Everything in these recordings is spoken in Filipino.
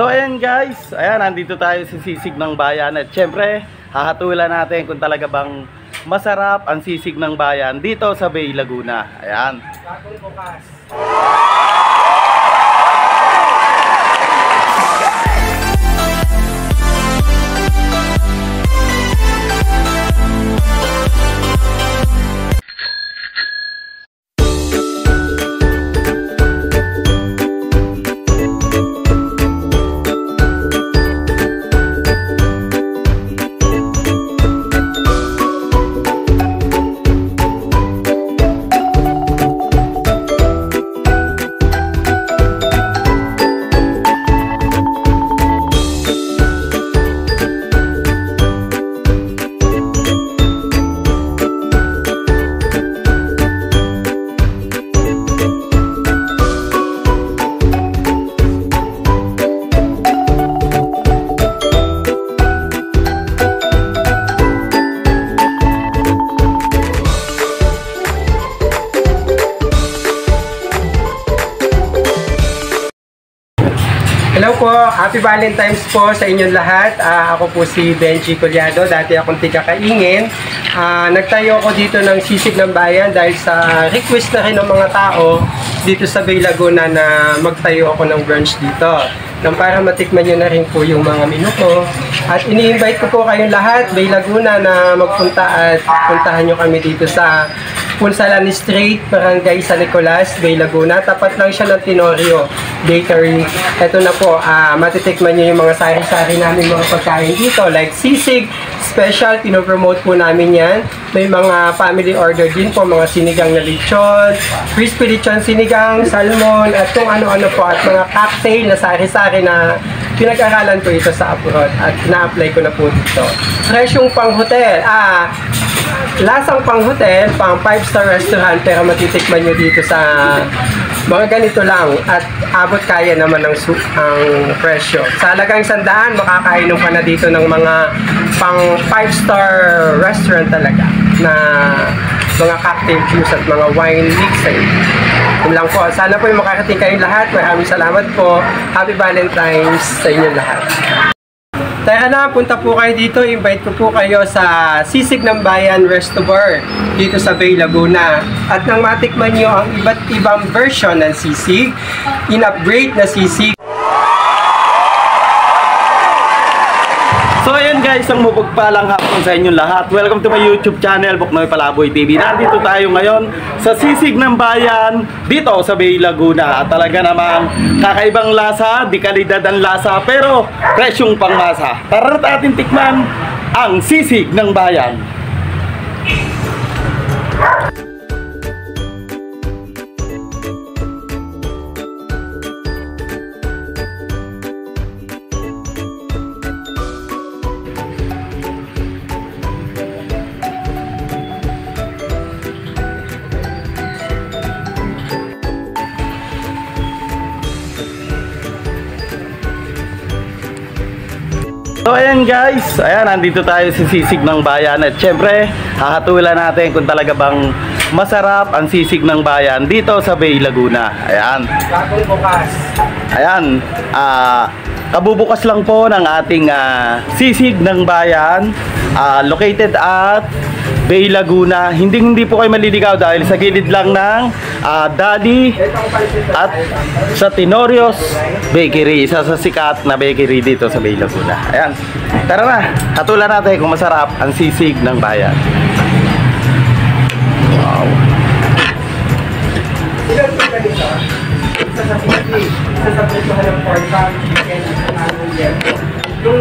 So ayan guys, ayan, nandito tayo sa sisig ng bayan. At syempre, hahatulan natin kung talaga bang masarap ang sisig ng bayan dito sa Bay Laguna. Ayan. Bagong bukas. Hello po, Happy Valentine's po sa inyong lahat. Ako po si Benji Collado, dati akong tiga-Kaingin. Nagtayo ako dito ng sisig ng bayan dahil sa request na rin ng mga tao dito sa Bay Laguna na magtayo ako ng branch dito. Nang para matikman nyo na rin po yung mga menu ko. At ini-invite ko po kayong lahat, Bay Laguna, na magpunta at puntahan nyo kami dito sa Punsalan Street, Barangay San Nicolas, Bay Laguna. Tapat lang siya ng Tenorio Bakery. Ito na po, matitikman nyo yung mga sari-sari namin mga pagkain dito. Like sisig, special, pinopromote po namin yan. May mga family order din po, mga sinigang na lechon, crispy lechon sinigang, salmon, at kung ano-ano po. At mga cocktail na sari-sari na pinag-aralan ko ito sa abroad at na-apply ko na po dito. Presyong pang hotel, lasang pang hotel, pang 5-star restaurant, pero matitikman nyo dito sa mga ganito lang at abot kaya naman ang presyo. Sa halagang 100, makakainom ka na dito ng mga pang 5-star restaurant talaga na mga cocktail juice at mga wine mixing. Yun lang po. Sana po yung makakating kayong lahat. Maraming salamat po. Happy Valentine's sa inyo lahat. Tara na, punta po kayo dito. Invite ko po kayo sa Sisig ng Bayan Resto Bar dito sa Bay Laguna. At nang matikman nyo ang iba't ibang version ng sisig, in-upgrade na sisig. So ayan guys, ang mapagpalang hapon sa inyong lahat. Welcome to my YouTube channel, Buknoy Palaboy TV. Nandito tayo ngayon sa Sisig ng Bayan dito sa Bay Laguna. At talaga namang kakaibang lasa, di kalidad ang lasa, pero presyong pangmasa. Tara natin tikman ang Sisig ng Bayan. So ayan guys, ayan, nandito tayo sa Sisig ng Bayan. At syempre, hahatulan natin kung talaga bang masarap ang sisig ng bayan dito sa Bay Laguna. Ayan. Bagong bukas. Ayan, kabubukas lang po ng ating Sisig ng Bayan, located at Bay Laguna. Hindi po kayo maliligaw dahil sa gilid lang ng Daddy at sa Tenorio's Bakery, isa sa sikat na bakery dito sa Bay Laguna. Ayan, tara na, hatulan natin kung masarap ang sisig ng bayan. Wow.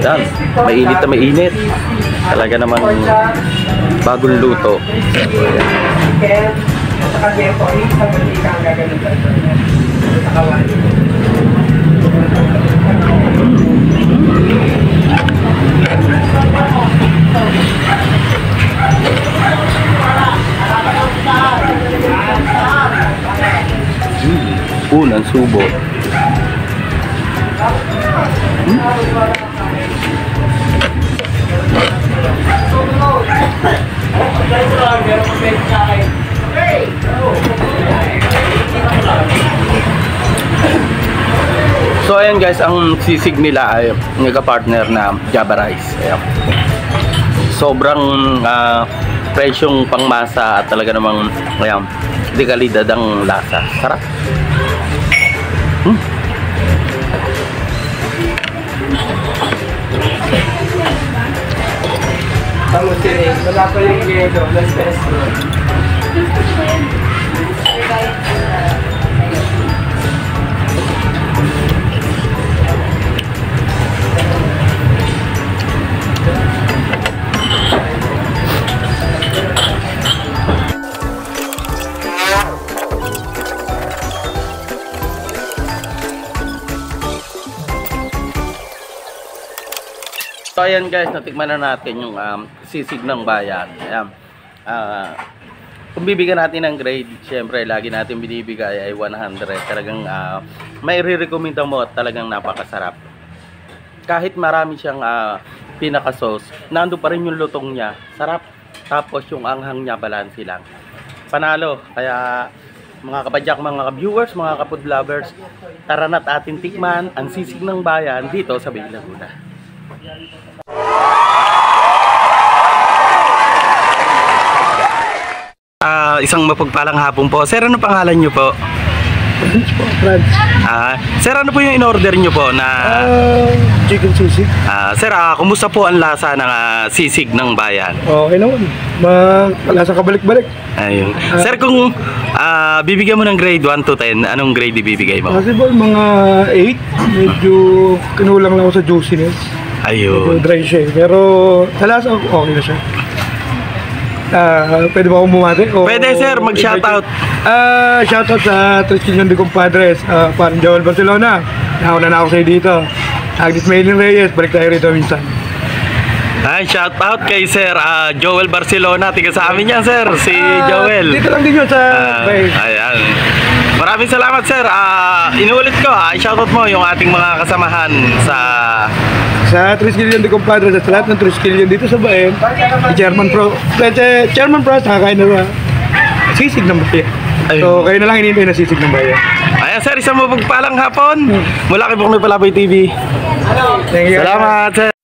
Yan, mainit na mainit. Talaga namang bagong luto. Unang subo. So ayan guys, ang sisig nila ay nagka-partner na Java Rice. Ayan. Sobrang presyong pangmasa at talaga namang ayan, di kalidad ang lasa. Sarap. Kamutin eh. Wala pa yung gado. Let's test mo. So ayan guys, natikman na natin yung sisig ng bayan. Ayan. Kung bibigyan natin ng grade, syempre lagi natin binibigay ay 100. Talagang may re-recommend mo at talagang napakasarap. Kahit marami siyang pinaka-sauce, nando pa rin yung lutong niya. Sarap. Tapos yung anghang niya, balanse lang. Panalo. Kaya mga kapadyak, mga viewers, mga kapod lovers, tara na't atin tikman ang sisig ng bayan dito sa Bay Laguna. Isang mapagpalang hapon po. Sir, ano pangalan nyo po? Franz. Sir, ano po yung in-order nyo po na Chicken sisig. sir, kumusta po ang lasa ng sisig ng bayan? Okay naman. Lasa kabalik-balik. Ayun. Sir, kung bibigyan mo ng grade 1 to 10, anong grade ibibigay mo? Possible mga 8. Medyo kinulang lang ako sa juiciness. Medyo Ayun. dry siya eh. Pero sa lasa okay na siya. Pwede ba akong bumati? Pwede sir, mag-shoutout. Shoutout sa 3 Killion de Compadres. Parang Joel Barcelona. Nauna na ako sa'yo dito. Agnes Maylin Reyes. Balik tayo rito minsan. Ay, shoutout kay Sir Joel Barcelona. Tiga sa amin yan sir, si Joel. Dito lang din yun sa Ayan. Maraming salamat sir. Inuulit ko, i-shoutout mo yung ating mga kasamahan sa 3 Killion de Compadres at sa lahat ng 3 Killion dito sa Bayan. Chairman Pro, nakakain na sisig ng bayan. So kayo na lang hinihintay na sisig ng bayan. Ayan sir, isang mapagpalang hapon. Mula kay Buknoy Palaboy TV. Thank you. Salamat sir.